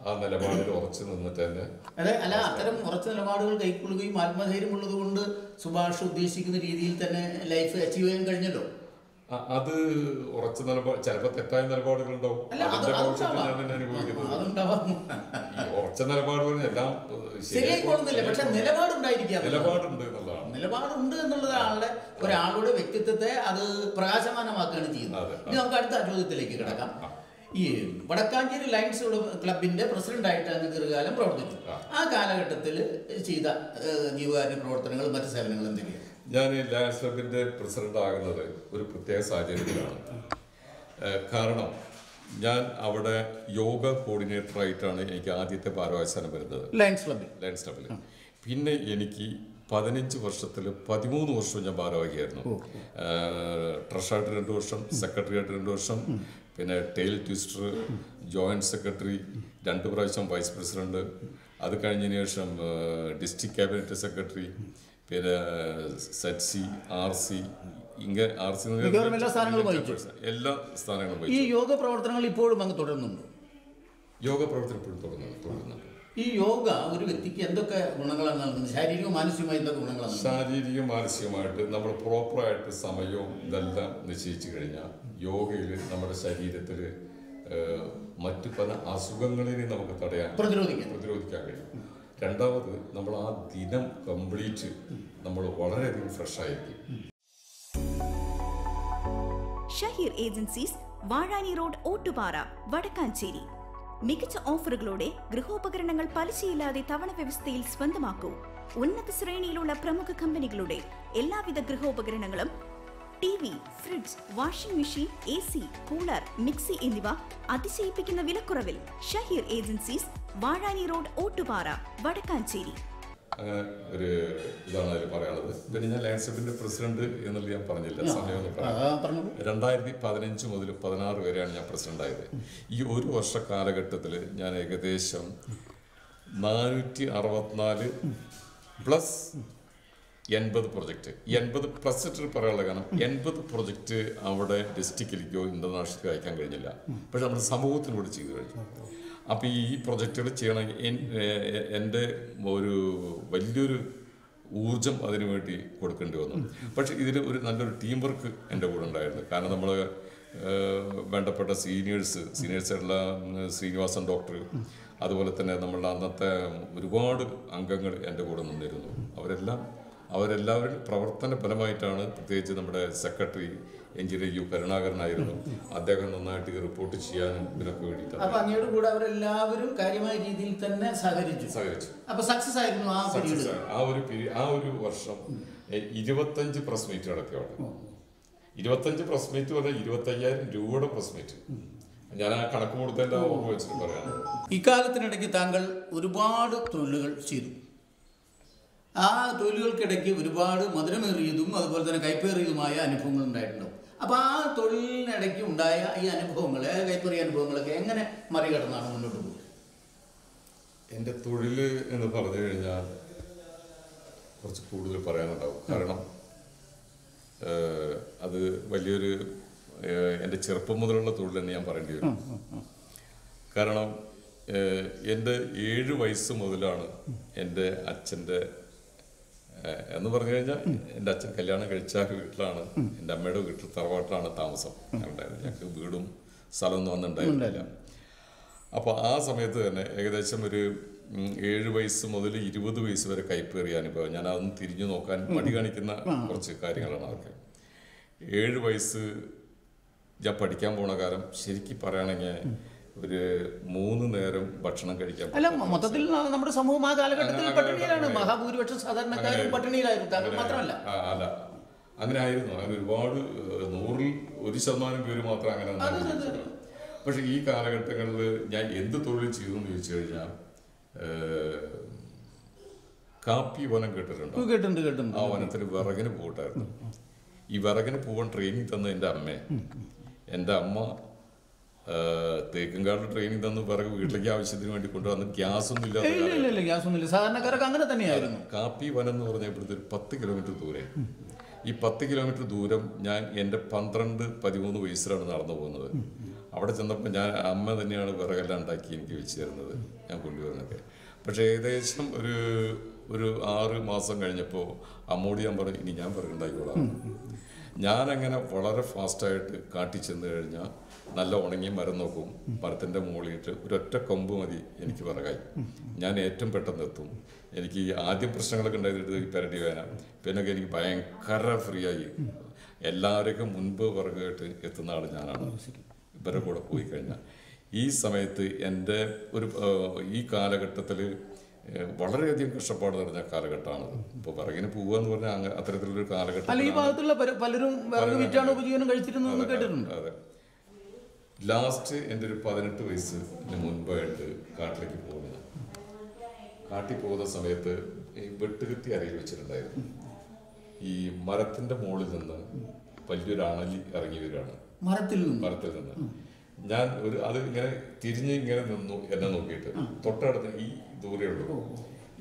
[SPEAKER 3] ആ നിലപാടിൽ ഉറച്ചു നിന്നിട്ട് തന്നെ
[SPEAKER 2] അല്ല അത്തരം ഉറച്ച നിലപാടുകൾ കൈക്കൊള്ളുകയും ആത്മധൈര്യമുള്ളത് കൊണ്ട് സുഭാഷ് ഉദ്ദേശിക്കുന്ന രീതിയിൽ തന്നെ ലൈഫ് അച്ചീവ് ചെയ്യാൻ കഴിഞ്ഞല്ലോ.
[SPEAKER 3] അത് ഉറച്ച നിലപാട്, ചിലപ്പോൾ തെറ്റായ നിലപാടുകളുണ്ടാവും. അതിന്റെ ഭവിഷ്യത്തിൽ ഞാൻ തന്നെ അനുഭവിക്കുന്നത്. ഈ ഉറച്ച നിലപാടുകൾ എല്ലാം നിലപാടുണ്ട് എന്നുള്ളതാണ്.
[SPEAKER 2] നിലപാടുണ്ട് എന്നുള്ളതാണ് ഒരാളുടെ വ്യക്തിത്വത്തെ അത് പ്രകാശമാനമാക്കുകയാണ് ചെയ്യുന്നത്. ഇനി നമുക്ക് അടുത്ത ചോദ്യത്തിലേക്ക് കിടക്കാം. ഈ വടക്കാഞ്ചേരി ലയൺസ് ക്ലബിന്റെ പ്രസിഡന്റായിട്ട് അങ്ങ് ദീർഘകാലം പ്രവർത്തിച്ചു. ആ കാലഘട്ടത്തിൽ ചെയ്ത ജീവകാരുണ്യ പ്രവർത്തനങ്ങളും മറ്റു സേവനങ്ങളും എന്തൊക്കെയാണ്?
[SPEAKER 3] ഞാൻ ലയൺസ് ക്ലബിന്റെ പ്രസിഡന്റ് ആകുന്നത് ഒരു പ്രത്യേക സാഹചര്യത്തിലാണ്. കാരണം ഞാൻ അവിടെ യോഗ കോർഡിനേറ്ററായിട്ടാണ് എനിക്ക് ആദ്യത്തെ ഭാരവാഹിസ്ഥാനം വരുന്നത്
[SPEAKER 2] ലയൺസ്
[SPEAKER 3] ക്ലബിൽ. പിന്നെ എനിക്ക് 15 വർഷത്തിൽ 13 വർഷവും ഞാൻ ഭാരവാഹിയായിരുന്നു. ട്രഷറായിട്ട് 2 വർഷം, സെക്രട്ടറിയായിട്ട് 2 വർഷം, പിന്നെ ടെയിൽ ട്വിസ്റ്റർ, ജോയിൻറ്റ് സെക്രട്ടറി, 2 പ്രാവശ്യം വൈസ് പ്രസിഡന്റ്. അത് കഴിഞ്ഞതിന് ശേഷം ഡിസ്ട്രിക്ട് ക്യാബിനറ്റ് സെക്രട്ടറി, പിന്നെ ZC, RC,
[SPEAKER 2] എല്ലാ സ്ഥാനങ്ങളും വഹിച്ചു. ഈ യോഗ പ്രവർത്തനങ്ങൾ ഇപ്പോഴും അങ്ങ് തുടരുന്നുണ്ട്?
[SPEAKER 3] യോഗ പ്രവർത്തനം ഇപ്പോഴും തുടരുന്നുണ്ട്.
[SPEAKER 2] ഈ യോഗ ഒരു വ്യക്തിക്ക് എന്തൊക്കെ ഗുണങ്ങളാണ് നൽകുന്നത്? ശാരീരികവും മാനസികവുമായി എന്തൊക്കെ ഗുണങ്ങളാണ്?
[SPEAKER 3] ശാരീരിക മാനസികമായിട്ട് നമ്മൾ പ്രോപ്പറായിട്ട് സമയവും ഇതെല്ലാം നിശ്ചയിച്ചു കഴിഞ്ഞാൽ യോഗയിൽ നമ്മുടെ ശരീരത്തിൽ മറ്റു പല അസുഖങ്ങളിനെ നമുക്ക് പ്രതിരോധിക്കാൻ കഴിയും. രണ്ടാമത് നമ്മൾ ആ ദിനം കംപ്ലീറ്റ് നമ്മൾ വളരെയധികം ഫ്രഷ് ആയിരിക്കും.
[SPEAKER 5] Shaheer agencies, Vazhani road, Ottupara, Wadakkanchery. മികച്ച ഓഫറുകളോടെ ഗൃഹോപകരണങ്ങൾ പലിശയില്ലാതെ തവണ വ്യവസ്ഥയിൽ സ്വന്തമാക്കൂ. ഉന്നത ശ്രേണിയിലുള്ള പ്രമുഖ കമ്പനികളുടെ എല്ലാവിധ ഗൃഹോപകരണങ്ങളും TV, fridge, washing machine, AC, cooler, mixie എന്നിവ അതിശയിപ്പിക്കുന്ന വിലക്കുറവിൽ. Shaheer agencies, Vazhani road, Ottupara, Wadakkanchery.
[SPEAKER 3] അങ്ങനെ ഒരു ഇതാണ് അതിൽ പറയാനുള്ളത്. പിന്നെ ഞാൻ ലയൺസ് ക്ലബിന്റെ പ്രസിഡന്റ് എന്നുള്ളത് ഞാൻ പറഞ്ഞില്ല, സമയമൊന്നും പറഞ്ഞു. 2015 മുതൽ 16 വരെയാണ് ഞാൻ പ്രസിഡന്റ് ആയത്. ഈ 1 വർഷ കാലഘട്ടത്തിൽ ഞാൻ ഏകദേശം 464 പ്ലസ് 80 പ്രൊജക്റ്റ്, 80 പ്ലസ് ഇട്ട് പറയാനുള്ള കാരണം 80 പ്രൊജക്റ്റ് അവിടെ ഡിസ്ട്രിക്റ്റിലേക്കോ ഇന്റർനാഷണലിലേക്കോ അയക്കാൻ കഴിഞ്ഞില്ല. പക്ഷെ നമ്മുടെ സമൂഹത്തിനൂടെ ചെയ്തു കഴിഞ്ഞു. അപ്പോൾ ഈ പ്രൊജക്റ്റുകൾ ചെയ്യണമെങ്കിൽ എൻ്റെ ഒരു വലിയൊരു ഊർജം അതിനു വേണ്ടി കൊടുക്കേണ്ടി വന്നു. പക്ഷെ ഇതിൽ ഒരു നല്ലൊരു ടീം വർക്ക് എൻ്റെ കൂടെ ഉണ്ടായിരുന്നു. കാരണം നമ്മൾ വേണ്ടപ്പെട്ട സീനിയേഴ്സായിട്ടുള്ള ശ്രീനിവാസൻ ഡോക്ടർ, അതുപോലെ തന്നെ നമ്മളുടെ അന്നത്തെ ഒരുപാട് അംഗങ്ങൾ എൻ്റെ കൂടെ നിന്നിരുന്നു. അവരെല്ലാവരും പ്രവർത്തന ഫലമായിട്ടാണ്, പ്രത്യേകിച്ച് നമ്മുടെ സെക്രട്ടറി എഞ്ചിനീയർ U കരുണാകരനായിരുന്നു. അദ്ദേഹം നന്നായിട്ട് റിപ്പോർട്ട് ചെയ്യാനും ഇതിനൊക്കെ വേണ്ടിയിട്ടാണ്.
[SPEAKER 2] അപ്പോൾ അങ്ങയുടെ കൂടെ അവരെല്ലാവരും കാര്യമായ രീതിയിൽ തന്നെ സഹകരിച്ചു. അപ്പോൾ സക്സസ് ആയിരുന്നു
[SPEAKER 3] ആ ഒരു വർഷം. 25 പ്രസ് മീറ്റ് നടക്കുകയാണ്. 25 പ്രസ് മീറ്റ് പറഞ്ഞാൽ 25,000 രൂപയുടെ പ്രസ് മീറ്റ്. ഞാൻ ആ കണക്ക് കൊടുത്തതിൻ്റെ ഓർമ്മ വെച്ചിട്ട് പറയാം.
[SPEAKER 2] ഇക്കാലത്തിനിടയ്ക്ക് താങ്കൾ ഒരുപാട് തൊഴിലുകൾ ചെയ്തു. ആ തൊഴിലുകൾക്കിടയ്ക്ക് ഒരുപാട് മധുരമേറിയതും അതുപോലെ തന്നെ കൈപ്പേറിയതുമായ അനുഭവങ്ങൾ ഉണ്ടായിട്ടുണ്ടാവും. അപ്പോൾ ആ തൊഴിലിനിടയ്ക്ക് ഉണ്ടായ ഈ അനുഭവങ്ങളെ, കൈപ്പേറിയ അനുഭവങ്ങളൊക്കെ എങ്ങനെ മറികടന്നാണ് മുന്നോട്ട് പോകുന്നത്?
[SPEAKER 3] എൻ്റെ തൊഴിൽ എന്ന് പറഞ്ഞു കഴിഞ്ഞാൽ കുറച്ച് കൂടുതൽ പറയാനുണ്ടാവും. കാരണം അത് വലിയൊരു എൻ്റെ ചെറുപ്പം മുതലുള്ള തൊഴിൽ തന്നെ ഞാൻ പറയേണ്ടി വരും. കാരണം എൻ്റെ 7 വയസ്സ് മുതലാണ് എൻ്റെ അച്ഛൻ്റെ എന്ന് പറഞ്ഞു കഴിഞ്ഞാൽ എൻ്റെ അച്ഛൻ കല്യാണം കഴിച്ച വീട്ടിലാണ്, എൻ്റെ അമ്മയുടെ വീട്ടിൽ തറവാട്ടിലാണ് താമസം ഉണ്ടായിരുന്നത്. ഞങ്ങൾക്ക് വീടും സ്ഥലമൊന്നും വന്നിട്ടുണ്ടായിരുന്നില്ല. അപ്പോൾ ആ സമയത്ത് തന്നെ ഏകദേശം ഒരു 7 വയസ്സ് മുതൽ 20 വയസ്സ് വരെ കൈപ്പേറിയ അനുഭവം. ഞാൻ അതൊന്നും തിരിഞ്ഞു നോക്കാൻ മടി കാണിക്കുന്ന കുറച്ച് കാര്യങ്ങളാണ് അതൊക്കെ. 7 വയസ്സ് ഞാൻ പഠിക്കാൻ പോണ കാലം ശരിക്കും പറയുകയാണെങ്കിൽ ഒരു 3 നേരം ഭക്ഷണം കഴിക്കാൻ.
[SPEAKER 2] അല്ല, മൊത്തത്തിൽ നമ്മുടെ സമൂഹം ആ കാലഘട്ടത്തിൽ പട്ടിണിയിലാണ്. മഹാഭൂരിപക്ഷം സാധാരണക്കാരും പട്ടിണിയിലായിരുന്നു. താങ്കൾ മാത്രമല്ല.
[SPEAKER 3] അല്ല, അങ്ങനെ ആയിരുന്നു. അങ്ങനെ ഒരുപാട് 100-ൽ 1% പേര് മാത്രം അങ്ങനെ. പക്ഷെ ഈ കാലഘട്ടങ്ങളിൽ ഞാൻ എന്ത് തൊഴിൽ ചെയ്തു എന്ന് ചോദിച്ചു കഴിഞ്ഞാൽ കാപ്പി വനം കേട്ടിട്ടുണ്ടോ?
[SPEAKER 2] കേട്ടിട്ടുണ്ട്.
[SPEAKER 3] ആ വനത്തിന് വിറകിന് പോകട്ടായിരുന്നു. ഈ വിറകിന് പോകാൻ ട്രെയിനിങ് തന്ന എൻ്റെ അമ്മയെ. എൻ്റെ അമ്മ തേക്കുംകാട് ട്രെയിനിങ് തന്നു വിറക് വീട്ടിലേക്ക് ആവശ്യത്തിന് വേണ്ടി കൊണ്ടുവന്ന് ഗ്യാസൊന്നും
[SPEAKER 2] ഇല്ലാത്ത സാധാരണക്കാരൊക്കെ അങ്ങനെ തന്നെയായിരുന്നു.
[SPEAKER 3] കാപ്പി വനം എന്ന് പറഞ്ഞാൽ ഇവിടുത്തെ ഒരു 10 കിലോമീറ്റർ ദൂരെ. ഈ 10 കിലോമീറ്റർ ദൂരം ഞാൻ എൻ്റെ 12-13 വയസ്സിലാണ് നടന്നു പോകുന്നത്. അവിടെ ചെന്നപ്പോൾ അമ്മ തന്നെയാണ് വിറകെല്ലാം ഉണ്ടാക്കി എനിക്ക് വെച്ച് തരുന്നത്, ഞാൻ കൊണ്ടുവരുന്നതൊക്കെ. പക്ഷേ ഏകദേശം ഒരു 6 മാസം കഴിഞ്ഞപ്പോൾ അമ്മോട് ഞാൻ പറഞ്ഞു, ഇനി ഞാൻ വിറകുണ്ടാക്കിക്കോളാം. ഞാനങ്ങനെ വളരെ ഫാസ്റ്റായിട്ട് കാട്ടി ചെന്ന് കഴിഞ്ഞാൽ നല്ല ഉണങ്ങിയ മരം നോക്കും, മരത്തിൻ്റെ മുകളിലിട്ട് ഒരൊറ്റ കൊമ്പ് മതി എനിക്ക് വിറകായി. ഞാൻ ഏറ്റവും പെട്ടെന്ന് എത്തും. എനിക്ക് ആദ്യം പ്രശ്നങ്ങളൊക്കെ ഉണ്ടായിട്ട് പെരടി വേന, പിന്നൊക്കെ എനിക്ക് ഭയങ്കര ഫ്രീ ആയി. എല്ലാവരേക്കും മുൻപ് വിറകായിട്ട് എത്തുന്ന ആൾ ഞാനാണ് ഇവരുടെ കൂടെ പോയി കഴിഞ്ഞാൽ. ഈ സമയത്ത് എൻ്റെ ഈ കാലഘട്ടത്തിൽ വളരെയധികം കഷ്ടപ്പാട് നിറഞ്ഞ കാലഘട്ടമാണ്. ഇപ്പോൾ വിറകിന് പോവുക എന്ന് പറഞ്ഞാൽ അത്തരത്തിലൊരു കാലഘട്ടം.
[SPEAKER 2] ഈ ഭാഗത്തുള്ള പലരും വിറക് വിറ്റാണ് ഉപജീവനം കഴിച്ചിരുന്നു കേട്ടിട്ടുണ്ട്.
[SPEAKER 3] അതെ. ലാസ്റ്റ് എൻ്റെ ഒരു 18 വയസ്സിന് മുൻപായിട്ട് കാട്ടിലേക്ക് പോകുന്നത്. കാട്ടിൽ പോകുന്ന സമയത്ത് ഈ വെട്ടുകത്തി അരയിൽ വെച്ചിട്ടുണ്ടായിരുന്നു. ഈ മരത്തിൻ്റെ മുകളിൽ നിന്ന് വലിയൊരു അണലി ഇറങ്ങി വരികയാണ്. മരത്തിൽ നിന്ന് ഞാൻ അത് ഇങ്ങനെ തിരിഞ്ഞ് ഇങ്ങനെ നിന്നു എന്നെ നോക്കിയിട്ട്. തൊട്ടടുത്ത് ഈ ദൂരേ ഉള്ളൂ.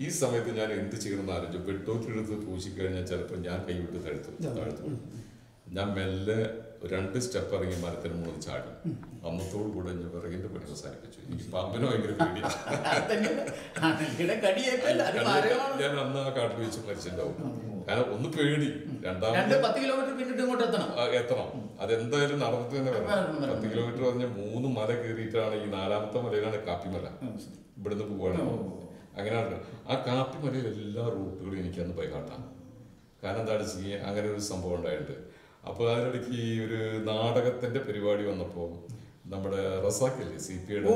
[SPEAKER 3] ഈ സമയത്ത് ഞാൻ എന്ത് ചെയ്യണമെന്ന് ആലോചിച്ചു. വെട്ടോട്ടിയെടുത്ത് പൂശിക്കഴിഞ്ഞാൽ ചിലപ്പോൾ ഞാൻ കൈവിട്ട് താഴ്ത്തു. ഞാൻ മെല്ലെ 2 സ്റ്റെപ്പ് ഇറങ്ങി മരത്തിന് മുകളിൽ ചാടി. അന്നത്തോടു കൂടെ ഞാൻ വിറകിന്റെ പണി അവസാനിപ്പിച്ചു. എനിക്ക് പാമ്പിനെ ഭയങ്കര പേടി. ഞാൻ അന്ന് ആ കാട്ടിൽ വെച്ച് മരിച്ചിട്ടുണ്ടാവും. കാരണം ഒന്ന് പേടി, രണ്ടാമത്
[SPEAKER 2] 10 കിലോമീറ്റർ പിന്നിട്ട് ഇങ്ങോട്ട്
[SPEAKER 3] എത്തണം. അതെന്തായാലും നടന്നിട്ട് തന്നെ വരണം. 10 കിലോമീറ്റർ പറഞ്ഞാൽ 3 മല കയറിയിട്ടാണ്. ഈ 4ാമത്തെ മലയിലാണ് കാപ്പിമല. ഇവിടുന്ന് പോവാണ്. അങ്ങനെയാണ്. ആ കാപ്പിമലയിൽ എല്ലാ റൂട്ടുകളും എനിക്കന്ന് ബൈഹാർട്ടാണ്. കാരണം എന്താണ് ചെയ്യുക, അങ്ങനെ ഒരു സംഭവം ഉണ്ടായിട്ടുണ്ട്. അപ്പോൾ അതിനിടയ്ക്ക് ഈ ഒരു നാടകത്തിന്റെ പരിപാടി വന്നപ്പോൾ നമ്മുടെ റസാഖല്ലേ CPIയുടെ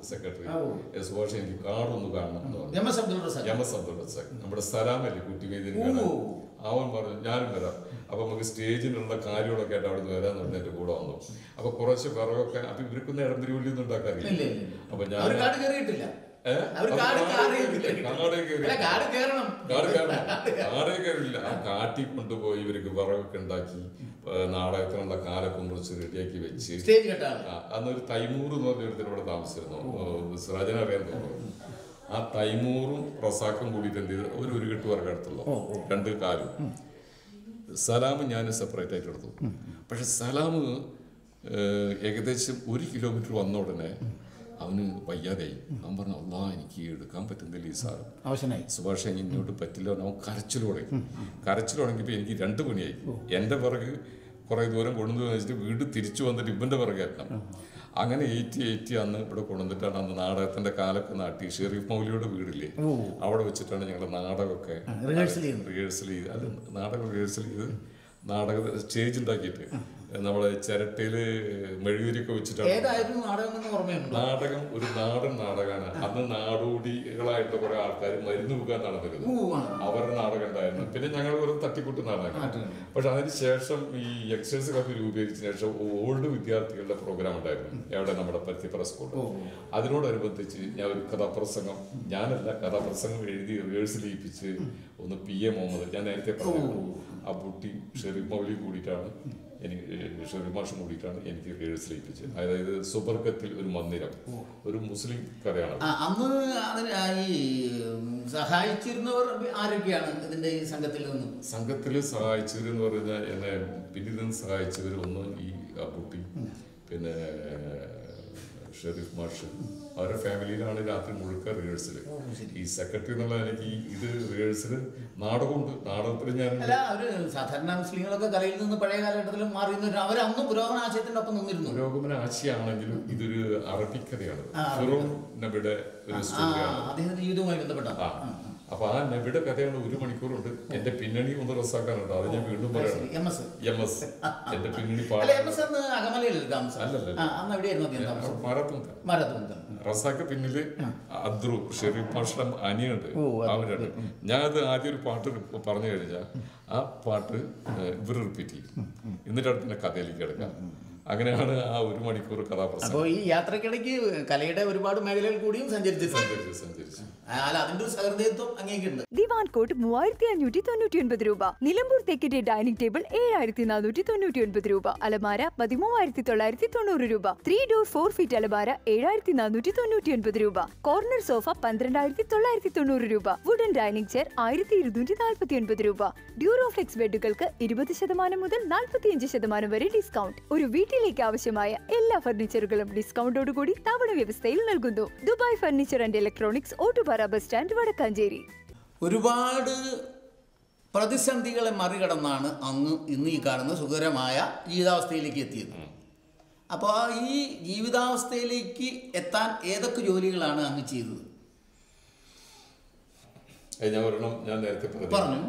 [SPEAKER 3] സെക്രട്ടറി സുഭാഷ്, എനിക്ക് കാടൊന്ന് കാണണം എന്ന് പറഞ്ഞു. എം എസ് അബ്ദുൾ റസാഖ്, നമ്മുടെ സലാമല്ലേ കുട്ടിവേദിന് കാണാൻ. അവൻ പറഞ്ഞു ഞാനും വരാം. അപ്പൊ നമുക്ക് സ്റ്റേജിനുള്ള കാര്യങ്ങളൊക്കെ ആയിട്ട് അവിടെ നിന്ന് വരാന്ന് പറഞ്ഞ എന്റെ കൂടെ വന്നു. അപ്പൊ കുറച്ച് വിറകൊക്കെ അപ്പൊ ഇവർക്കൊന്നും ഇടംതിരിവള്ളി ഉണ്ടാക്കാറില്ല. അപ്പൊ ഞാൻ കാട് കയറില്ല. ആ കാട്ടി കൊണ്ടുപോയി ഇവർക്ക് വിറകൊക്കെ ഉണ്ടാക്കി നാടകത്തിനുള്ള കാലൊക്കെ മുറിച്ച് റെഡിയാക്കി വെച്ച്. അന്നൊരു തൈമൂർ എന്ന് പറഞ്ഞ ഒരുത്തിനോട് താമസിച്ചിരുന്നു, സിറാജിനെ അറിയാൻ തോന്നുന്നു. ആ തൈമൂറും റസാഖും കൂടിയിട്ട് എന്ത് ചെയ്ത് ഒരു കെട്ട് വിറകെടുത്തുള്ളൂ, 2 കാലും. സലാം ഞാൻ സെപ്പറേറ്റ് ആയിട്ട് എടുത്തു. പക്ഷെ സലാം ഏകദേശം 1 കിലോമീറ്റർ വന്ന ഉടനെ അവന് വയ്യാതായി. അവൻ പറഞ്ഞു, അല്ലാ എനിക്ക് എടുക്കാൻ പറ്റുന്നില്ല ഈ സാധനം, സുഭാഷ് ഇങ്ങോട്ട് പറ്റില്ല. അവൻ കരച്ചിൽ തുടങ്ങിയപ്പോൾ എനിക്ക് 2 പണിയായി. എൻ്റെ പിറക് കുറേ ദൂരം കൊണ്ടുവന്ന് വെച്ചിട്ട് വീട് തിരിച്ചു വന്നിട്ട് ഇവൻ്റെ പിറകേറ്റണം. അങ്ങനെ 80 അന്ന് ഇവിടെ കൊണ്ടുവന്നിട്ടാണ് അന്ന് നാടകത്തിന്റെ കാലൊക്കെ നാട്ടി ഷെരീഫ് മൗലിയുടെ വീടില്ലേ അവിടെ വെച്ചിട്ടാണ് ഞങ്ങൾ നാടകമൊക്കെ റിഹേഴ്സൽ ചെയ്ത്. അത് നാടകം റിഹേഴ്സൽ ചെയ്ത് നാടക സ്റ്റേജ് ഉണ്ടാക്കിയിട്ട് നമ്മളെ ചിരട്ടയില് മെഴുകുതിരിയൊക്കെ വെച്ചിട്ടാണ്. നാടകം ഒരു നാടൻ നാടകമാണ്. അന്ന് നാടോടികളായിട്ട് കുറെ ആൾക്കാർ മരുന്ന് പോകാൻ നടന്നിരുന്നു. അവരുടെ നാടകം ഉണ്ടായിരുന്നു. പിന്നെ ഞങ്ങൾ ഒരു തട്ടിക്കൂട്ട് നാടകം. പക്ഷെ അതിനുശേഷം ഈ എക്സൈസ് ക്ലബ് രൂപീകരിച്ചതിന് ശേഷം ഓൾഡ് വിദ്യാർത്ഥികളുടെ പ്രോഗ്രാം ഉണ്ടായിരുന്നു എവിടെ നമ്മുടെ പരുത്തിപ്പറ സ്കൂളിൽ. അതിനോടനുബന്ധിച്ച് ഞാൻ ഒരു കഥാപ്രസംഗം, ഞാനല്ല കഥാപ്രസംഗം എഴുതി റിഹേഴ്സൽ ചെയ്യിപ്പിച്ച് ഒന്ന് PA മുഹമ്മദ്, ഞാൻ നേരത്തെ പറഞ്ഞു, ആ ബുട്ടി ഷെരീഫ് മൗലി കൂടിയിട്ടാണ് എനിക്ക് ഷെറീഫ് മാഷും കൂടിയിട്ടാണ് എനിക്ക് റിഹേഴ്സൽ ചെയ്യിപ്പിച്ചത്. അതായത് സുബർഗത്തിൽ ഒരു മന്ദിരം, ഒരു മുസ്ലിം കഥയാണ്.
[SPEAKER 2] അന്ന് അതിന് ഈ സഹായിച്ചിരുന്നവർ ആരൊക്കെയാണ് ഇതിന്റെ ഈ സംഘത്തിൽ
[SPEAKER 3] സഹായിച്ചവരെന്ന് പറഞ്ഞാൽ എന്നെ പിന്നിൽ നിന്ന് സഹായിച്ചവർ ഒന്ന് ഈ കുട്ടി, പിന്നെ ഷെറീഫ് മാഷ്, അവരുടെ ഫാമിലിയിലാണ് രാത്രി മുഴുക്ക റിഹേഴ്സൽ. ഈ സെക്രട്ടറി എന്നുള്ള എനിക്ക് ഇത് റിഹേഴ്സൽ നാടകത്തിൽ ഞാൻ
[SPEAKER 2] സാധാരണ മുസ്ലിങ്ങളൊക്കെ കലയിൽ നിന്ന് പഴയ കാലഘട്ടത്തിലും മാറി അവരന്ന് പുരോഗമന ആശയത്തിന്റെ ഒപ്പം നിന്നിരുന്നു.
[SPEAKER 3] പുരോഗമന ആശയമാണെങ്കിലും ഇതൊരു അറബിക് കഥയാണ്. ഫിറോൻ നബിയുടെ ഒരു സ്റ്റോറിയാണ്,
[SPEAKER 2] അദ്ദേഹത്തിന്റെ ജീവിതവുമായി ബന്ധപ്പെട്ട.
[SPEAKER 3] അപ്പൊ ആ നബിയുടെ കഥയാണ്. 1 മണിക്കൂറുണ്ട്. എന്റെ പിന്നണി ഒന്ന് റസാക്കാനുണ്ട്, അത് ഞാൻ വീണ്ടും പറയണം. MS എന്റെ പിന്നണി റസാക്ക് പിന്നില് അദ്രു ഷെറീഫ് മാഷുടെ അനിയുണ്ട്, അവരുണ്ട്. ഞാൻ അത് ആദ്യം ഒരു പാട്ട് പറഞ്ഞു കഴിഞ്ഞാൽ ആ പാട്ട് ഇവർ റിപ്പീറ്റ് ചെയ്യും, എന്നിട്ടാണ് പിന്നെ കഥയിലേക്ക് കിടക്കാം. അങ്ങനെയാണ് ആ 1 മണിക്കൂർ കഥാപ്രസംഗം.
[SPEAKER 2] അപ്പോൾ ഈ യാത്രക്കിടയ്ക്ക് കലയുടെ ഒരുപാട് മേഖലയിൽ കൂടിയും സഞ്ചരിച്ചു. അതിന്റെ ഒരു സഹൃദയത്വം അങ്ങേക്കുണ്ട്.
[SPEAKER 6] ദിവാൻ കോട്ട് 3599 രൂപ. നിലമ്പൂർ തെക്കിന്റെ ഡൈനിങ് ടേബിൾ 7499 രൂപ. അലമാര 13990 രൂപ. 3 ഡോർ 4 ഫീറ്റ് അലമാര 7499 രൂപ. കോർണർ സോഫ 12990 രൂപ. വുഡൻ ഡൈനിങ് ചെയർ 1249 രൂപ. ഡ്യൂറോഫ്ലെക്സ് ബെഡുകൾക്ക് 20% മുതൽ 45% വരെ ഡിസ്കൗണ്ട്. ഒരു വീട്ടിലേക്ക് ആവശ്യമായ എല്ലാ ഫർണിച്ചറുകളും ഡിസ്കൗണ്ടോടുകൂടി തവണ വ്യവസ്ഥയിൽ നൽകുന്നു. Dubai furniture and electronics, Ottupara bus stand, Wadakkanchery.
[SPEAKER 2] ഒരുപാട് പ്രതിസന്ധികളെ മറികടന്നാണ് ഇന്ന് ഈ കാണുന്ന സുഖകരമായ ജീവിതാവസ്ഥയിലേക്ക് എത്തിയത്. അപ്പോൾ ഈ ജീവിതാവസ്ഥയിലേക്ക് എത്താൻ ഏതൊക്കെ ജോലികളാണ് അങ്ങ് ചെയ്തത്?
[SPEAKER 3] ഞാൻ നേരത്തെ പറഞ്ഞു.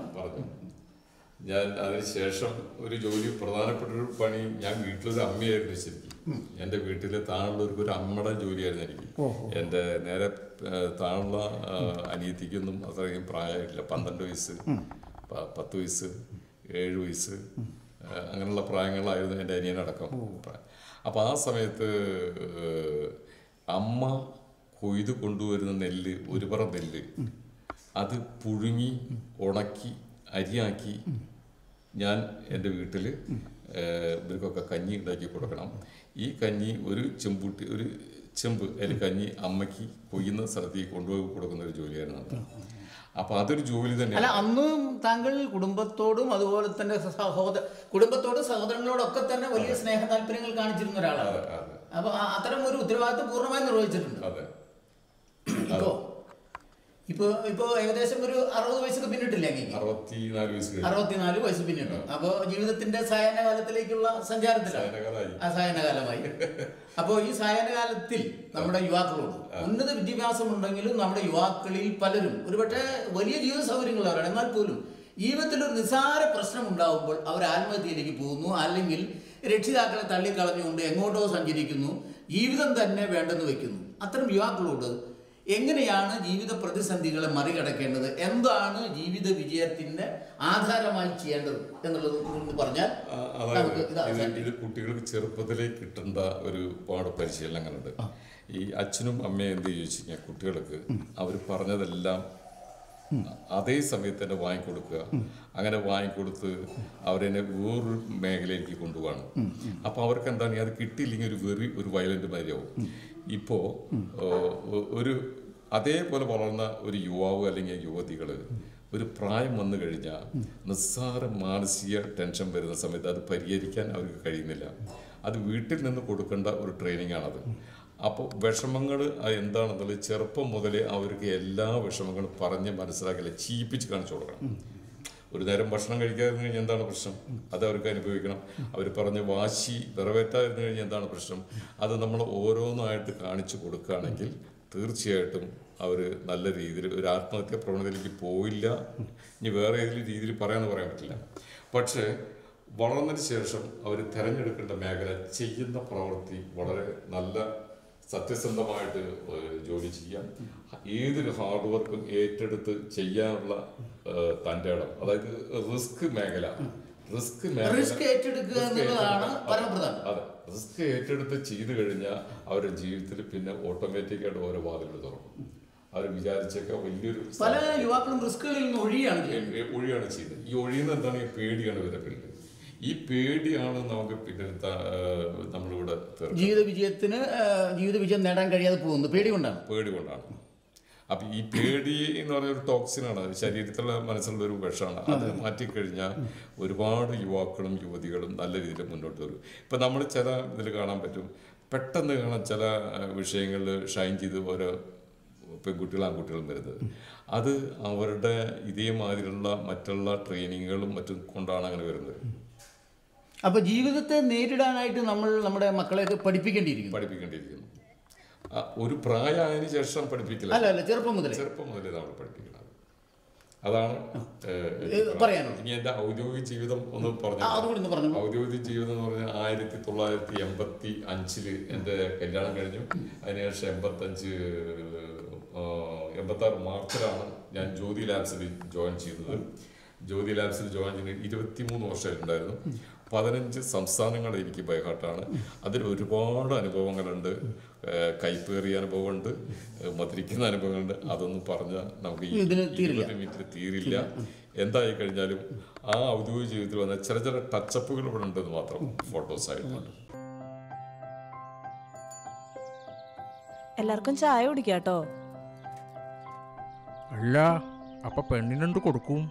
[SPEAKER 3] ഞാൻ അതിനുശേഷം ഒരു ജോലി, പ്രധാനപ്പെട്ട ഒരു പണി, ഞാൻ വീട്ടിലൊരു അമ്മയായിരുന്നു. ശരിക്കും എൻ്റെ വീട്ടിലെ താഴെയുള്ളവർക്ക് ഒരു അമ്മയുടെ ജോലിയായിരുന്നു എനിക്ക്. എൻ്റെ നേരെ താഴെയുള്ള അനിയത്തിക്കൊന്നും അത്രയും പ്രായമായിട്ടില്ല. 12 വയസ്സ്, 10 വയസ്സ്, 7 വയസ്സ്, അങ്ങനെയുള്ള പ്രായങ്ങളായിരുന്നു എൻ്റെ അനിയനടക്കം. അപ്പോൾ ആ സമയത്ത് അമ്മ കൊയ്ത് കൊണ്ടുവരുന്ന നെല്ല്, ഒരു പറ നെല്ല്, അത് പുഴുങ്ങി ഉണക്കി അരിയാക്കി ഞാൻ എൻ്റെ വീട്ടിൽ ഇവർക്കൊക്കെ കഞ്ഞി ഉണ്ടാക്കി കൊടുക്കണം. ഈ കഞ്ഞി ഒരു ചെമ്പ് അതിൽ കഞ്ഞി അമ്മയ്ക്ക് കൊയ്യുന്ന സ്ഥലത്തേക്ക് കൊണ്ടുപോയി കൊടുക്കുന്ന ഒരു ജോലിയായിരുന്നു അത്. അപ്പൊ അതൊരു ജോലി തന്നെ.
[SPEAKER 2] അല്ല, അന്നും താങ്കൾ കുടുംബത്തോടും അതുപോലെ തന്നെ കുടുംബത്തോടും സഹോദരങ്ങളോടൊക്കെ തന്നെ വലിയ സ്നേഹ താല്പര്യങ്ങൾ കാണിച്ചിരുന്ന ഒരാളാണ്. അപ്പൊ അത്തരം ഒരു ഉത്തരവാദിത്വം പൂർണ്ണമായി നിർവഹിച്ചിട്ടുണ്ട്.
[SPEAKER 3] അതെ.
[SPEAKER 2] ഇപ്പൊ ഏകദേശം ഒരു 60 വയസ്സൊക്കെ പിന്നിട്ടില്ലേ? 64 വയസ്സ് പിന്നിട്ടു. അപ്പൊ ജീവിതത്തിന്റെ സായനകാലത്തിലേക്കുള്ള സായനകാലമായി. അപ്പോ ഈ സായനകാലത്തിൽ നമ്മുടെ യുവാക്കളോട് ഉന്നത വിദ്യാഭ്യാസം ഉണ്ടെങ്കിലും നമ്മുടെ യുവാക്കളിൽ പലരും ഒരുപക്ഷെ വലിയ ജീവിത സൗകര്യങ്ങളുള്ളവരാണ്. എന്നാൽ പോലും ജീവിതത്തിൽ ഒരു നിസ്സാര പ്രശ്നം ഉണ്ടാകുമ്പോൾ അവർ ആത്മഹത്യയിലേക്ക് പോകുന്നു, അല്ലെങ്കിൽ രക്ഷിതാക്കളെ തള്ളിക്കളഞ്ഞുകൊണ്ട് എങ്ങോട്ടോ സഞ്ചരിക്കുന്നു, ജീവിതം തന്നെ വേണ്ടെന്ന് വെക്കുന്നു. അത്തരം യുവാക്കളോട് എങ്ങനെയാണ് ജീവിത പ്രതിസന്ധികളെ മറികടക്കേണ്ടത്, എന്താണ് ജീവിത വിജയത്തിന്റെ ആധാരമായി ചെയ്യേണ്ടത് എന്നുള്ളത് പറഞ്ഞാൽ
[SPEAKER 3] ഇത് കുട്ടികൾക്ക് ചെറുപ്പത്തിലേ കിട്ടേണ്ട ഒരു പാട് പരിശീലനങ്ങളുണ്ട്. ഈ അച്ഛനും അമ്മയും എന്ത് ചോദിച്ചു കഴിഞ്ഞാൽ കുട്ടികൾക്ക് അവർ പറഞ്ഞതെല്ലാം അതേ സമയത്ത് തന്നെ വാങ്ങിക്കൊടുക്കുക. അങ്ങനെ വാങ്ങിക്കൊടുത്ത് അവരെന്നെ വേറൊരു മേഖലയിലേക്ക് കൊണ്ടുപോവാണ്. അപ്പോൾ അവർക്ക് എന്താണ്, അത് കിട്ടിയില്ലെങ്കിൽ ഒരു വയലന്റ് മാതിരിയാവും. ഇപ്പോൾ അതേപോലെ വളർന്ന ഒരു യുവാവ് അല്ലെങ്കിൽ യുവതികൾ ഒരു പ്രായം വന്നു കഴിഞ്ഞാൽ നിസ്സാര മാനസിക ടെൻഷൻ വരുന്ന സമയത്ത് അത് പരിഹരിക്കാൻ അവർക്ക് കഴിയുന്നില്ല. അത് വീട്ടിൽ നിന്ന് കൊടുക്കേണ്ട ഒരു ട്രെയിനിങ് ആണത്. അപ്പോൾ വിഷമങ്ങൾ എന്താണെന്നുള്ളത് ചെറുപ്പം മുതലേ അവർക്ക് എല്ലാ വിഷമങ്ങളും പറഞ്ഞ് മനസ്സിലാക്കില്ല, ചീപ്പിച്ച് കാണിച്ചു കൊടുക്കണം. ഒരു നേരം ഭക്ഷണം കഴിക്കാതിരുന്നു കഴിഞ്ഞാൽ എന്താണ് പ്രശ്നം, അത് അവർക്ക് അനുഭവിക്കണം. അവർ പറഞ്ഞ വാശി നിറവേറ്റാതിരുന്നു കഴിഞ്ഞാൽ എന്താണ് പ്രശ്നം, അത് നമ്മൾ ഓരോന്നായിട്ട് കാണിച്ചു കൊടുക്കുകയാണെങ്കിൽ തീർച്ചയായിട്ടും അവർ നല്ല രീതിയിൽ ഒരു ആത്മഹത്യാ പ്രവണതയിലേക്ക് പോയില്ല. ഇനി വേറെ ഏതെങ്കിലും രീതിയിൽ പറയാൻ പറ്റില്ല. പക്ഷേ വളർന്നതിന് ശേഷം അവർ തിരഞ്ഞെടുക്കേണ്ട മേഖല, ചെയ്യുന്ന പ്രവൃത്തി വളരെ നല്ല സത്യസന്ധമായിട്ട് ജോലി ചെയ്യാം, ഏതൊരു ഹാർഡ് വർക്കും ഏറ്റെടുത്ത് ചെയ്യാനുള്ള തൻ്റെ ഇടം, അതായത് റിസ്ക് മേഖല അതെ, റിസ്ക് ഏറ്റെടുത്ത് ചെയ്തു കഴിഞ്ഞാൽ അവരുടെ ജീവിതത്തിൽ പിന്നെ ഓട്ടോമാറ്റിക്കായിട്ട് ഓരോ വാതിലുകൾ തുറക്കും. അവർ വിചാരിച്ചൊക്കെ വലിയൊരു
[SPEAKER 2] പല യുവാക്കളും റിസ്കുകളിൽ നിന്ന് ഒഴിയാണ്
[SPEAKER 3] ചെയ്യുന്നത്. ഈ ഒഴിയുന്നത് എന്താണ്, ഈ പേടിയാണ് ഇവരുടെ പേരിൽ. ഈ പേടിയാണ് നമുക്ക് പിന്നെ നമ്മളിവിടെ
[SPEAKER 2] ജീവിത വിജയം നേടാൻ കഴിയാതെ പോകുന്നു. പേടി കൊണ്ടാണ്.
[SPEAKER 3] അപ്പം ഈ പേടി എന്ന് പറഞ്ഞൊരു ടോക്സിനാണ്, ശരീരത്തിലുള്ള മനസ്സിലുള്ള ഒരു വിഷമാണ്. അത് മാറ്റിക്കഴിഞ്ഞാൽ ഒരുപാട് യുവാക്കളും യുവതികളും നല്ല രീതിയിൽ മുന്നോട്ട് വരും. ഇപ്പം നമ്മൾ ചില ഇതിൽ കാണാൻ പറ്റും, പെട്ടെന്ന് കാണാൻ ചില വിഷയങ്ങളിൽ ഷൈൻ ചെയ്ത് ഓരോ പെൺകുട്ടികളും ആൺകുട്ടികളും വരുന്നത്. അത് അവരുടെ ഇതേമാതിരിയുള്ള മറ്റുള്ള ട്രെയിനിങ്ങുകളും മറ്റും കൊണ്ടാണ് അങ്ങനെ വരുന്നത്.
[SPEAKER 2] അപ്പോൾ ജീവിതത്തെ നേരിടാനായിട്ട് നമ്മൾ നമ്മുടെ മക്കളെയൊക്കെ പഠിപ്പിക്കേണ്ടിയിരിക്കുന്നു.
[SPEAKER 3] ഒരു പ്രായമായതിനു ശേഷം പഠിപ്പിക്കില്ല,
[SPEAKER 2] അല്ല ചെറുപ്പം മുതലേ
[SPEAKER 3] നമ്മൾ പഠിപ്പിക്കണം. അതാണ്
[SPEAKER 2] പറയാനുള്ളത്.
[SPEAKER 3] ഇനി എൻ്റെ ഔദ്യോഗിക ജീവിതം ഒന്ന് പറഞ്ഞു. ഔദ്യോഗിക ജീവിതം എന്ന് പറഞ്ഞാൽ 1985 എൻ്റെ കല്യാണം കഴിഞ്ഞു. അതിനുശേഷം 86 മാർച്ചിലാണ് ഞാൻ ജ്യോതി ലാബ്സിൽ ജോയിൻ ചെയ്തത്. ജ്യോതി ലാബ്സിൽ ജോയിൻ ചെയ്ത് 23 വർഷമായിട്ടുണ്ടായിരുന്നു. 15 സംസ്ഥാനങ്ങൾ എനിക്ക് ബൈഹാർട്ടാണ്. അതിൽ ഒരുപാട് അനുഭവങ്ങളുണ്ട്. കൈപ്പേറിയ അനുഭവമുണ്ട്, മധുരിക്കുന്ന അനുഭവങ്ങളുണ്ട്. അതൊന്നും പറഞ്ഞാൽ നമുക്ക് ഈ 20 മിനിറ്റ് തീരില്ല. എന്തായി കഴിഞ്ഞാലും ആ ഔദ്യോഗിക ജീവിതത്തിൽ വന്ന ചില ടച്ചപ്പുകൾ ഇവിടെ ഉണ്ടെന്ന് മാത്രം ഫോട്ടോസായിട്ടുണ്ട്.
[SPEAKER 7] എല്ലാവർക്കും ചായ കുടിക്കാട്ടോ.
[SPEAKER 8] അല്ല, അപ്പൊ പെണ്ണിനെന്ത് കൊടുക്കും?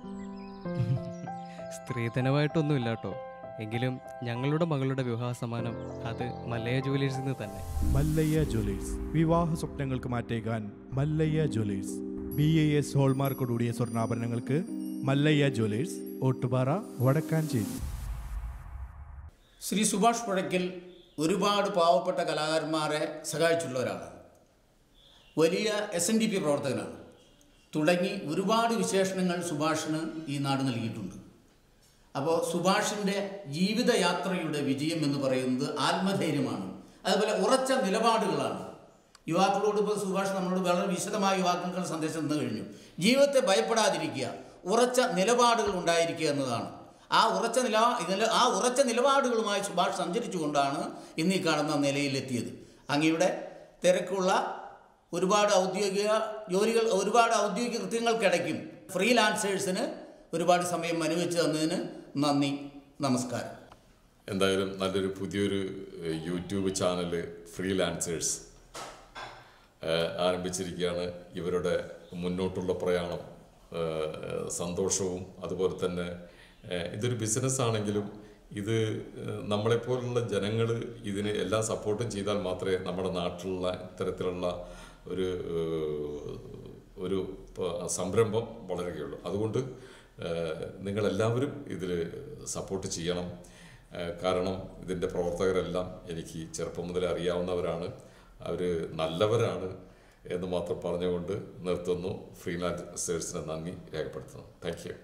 [SPEAKER 9] സ്ത്രീധനമായിട്ടൊന്നുമില്ല കേട്ടോ. എങ്കിലും ഞങ്ങളുടെ മകളുടെ വിവാഹ സമ്മാനം അത് മല്ലയ്യ ജുവലേഴ്സിൽ നിന്ന് തന്നെ.
[SPEAKER 10] മല്ലയ്യ ജ്വല്ലേഴ്സ്, വിവാഹ സ്വപ്നങ്ങൾക്ക് മാറ്റേകാൻ മല്ലയ്യ ജ്വല്ലേഴ്സ്. BAS ഹോൾമാർക്കോടുകൂടിയ സ്വർണ്ണാഭരണങ്ങൾക്ക് മല്ലയ്യ ജ്വല്ലേഴ്സ്, ഓട്ടുപാറ, വടക്കാഞ്ചേരി.
[SPEAKER 2] ശ്രീ സുഭാഷ് പുഴയ്ക്കൽ ഒരുപാട് പാവപ്പെട്ട കലാകാരന്മാരെ സഹായിച്ചുള്ള ഒരാളാണ്. വലിയ SNDP പ്രവർത്തകനാണ്. തുടങ്ങി ഒരുപാട് വിശേഷണങ്ങൾ സുഭാഷിന് ഈ നാട് നൽകിയിട്ടുണ്ട്. അപ്പോൾ സുഭാഷിൻ്റെ ജീവിതയാത്രയുടെ വിജയം എന്ന് പറയുന്നത് ആത്മധൈര്യമാണ്, അതുപോലെ ഉറച്ച നിലപാടുകളാണ്. യുവാക്കളോട് ഇപ്പോൾ സുഭാഷ് നമ്മളോട് വളരെ വിശദമായ യുവാക്കൾക്ക് സന്ദേശം തന്നു കഴിഞ്ഞു. ജീവിതത്തെ ഭയപ്പെടാതിരിക്കുക, ഉറച്ച നിലപാടുകൾ ഉണ്ടായിരിക്കുക എന്നതാണ്. ആ ഉറച്ച നിലപാടുകളുമായി സുഭാഷ് സഞ്ചരിച്ചുകൊണ്ടാണ് ഇന്ന് ഈ കാണുന്ന നിലയിലെത്തിയത്. അങ്ങയുടെ തിരക്കുള്ള ഒരുപാട് ഔദ്യോഗിക ജോലികൾ, ഒരുപാട് ഔദ്യോഗിക കൃത്യങ്ങൾക്കിടയ്ക്കും ഫ്രീലാൻസേഴ്സിന് ഒരുപാട് സമയം അനുവദിച്ചു തന്നതിന് നന്ദി, നമസ്കാരം.
[SPEAKER 3] എന്തായാലും നല്ലൊരു പുതിയൊരു യൂട്യൂബ് ചാനൽ ഫ്രീലാൻസേഴ്സ് ആരംഭിച്ചിരിക്കുകയാണ്. ഇവരുടെ മുന്നോട്ടുള്ള പ്രയാണം സന്തോഷവും അതുപോലെ തന്നെ ഇതൊരു ബിസിനസ്സാണെങ്കിലും ഇത് നമ്മളെപ്പോലുള്ള ജനങ്ങൾ ഇതിന് എല്ലാം സപ്പോർട്ടും ചെയ്താൽ മാത്രമേ നമ്മുടെ നാട്ടിലുള്ള ഇത്തരത്തിലുള്ള ഒരു സംരംഭം വളരുകയുള്ളൂ. അതുകൊണ്ട് നിങ്ങളെല്ലാവരും ഇതിൽ സപ്പോർട്ട് ചെയ്യണം. കാരണം ഇതിൻ്റെ പ്രവർത്തകരെല്ലാം എനിക്ക് ചെറുപ്പം മുതലേ അറിയാവുന്നവരാണ്, അവർ നല്ലവരാണ് എന്ന് മാത്രം പറഞ്ഞുകൊണ്ട് നിർത്തുന്നു. ഫ്രീലാൻസേഴ്സിന് നന്ദി രേഖപ്പെടുത്തുന്നു. Thank you.